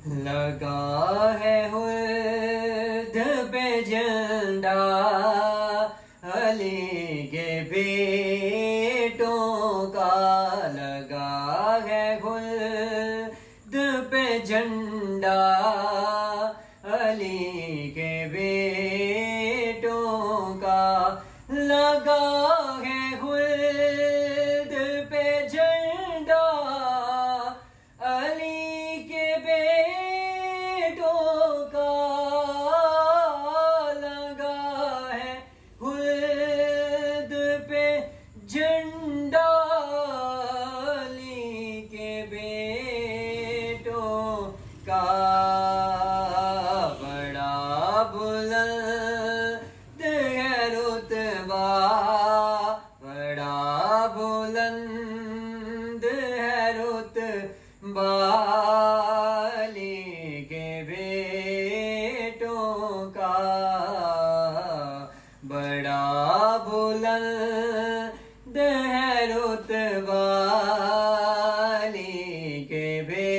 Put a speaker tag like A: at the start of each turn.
A: لگا ہے خلد پہ جھنڈا علی کے بیٹوں کا، لگا ہے خلد پہ جھنڈا علی کے بیٹوں کا، لگا ہے خلد پہ جھنڈا علی کے بیٹوں کا، لگا ہے خلد پہ جھنڈا علی کے بیٹوں کا، بڑا بلند ہے رتبہ، بڑا بلند ہے رتبہ علی کے بیٹوں کا، بڑا بلند ہے رتبہ علی کے بیٹوں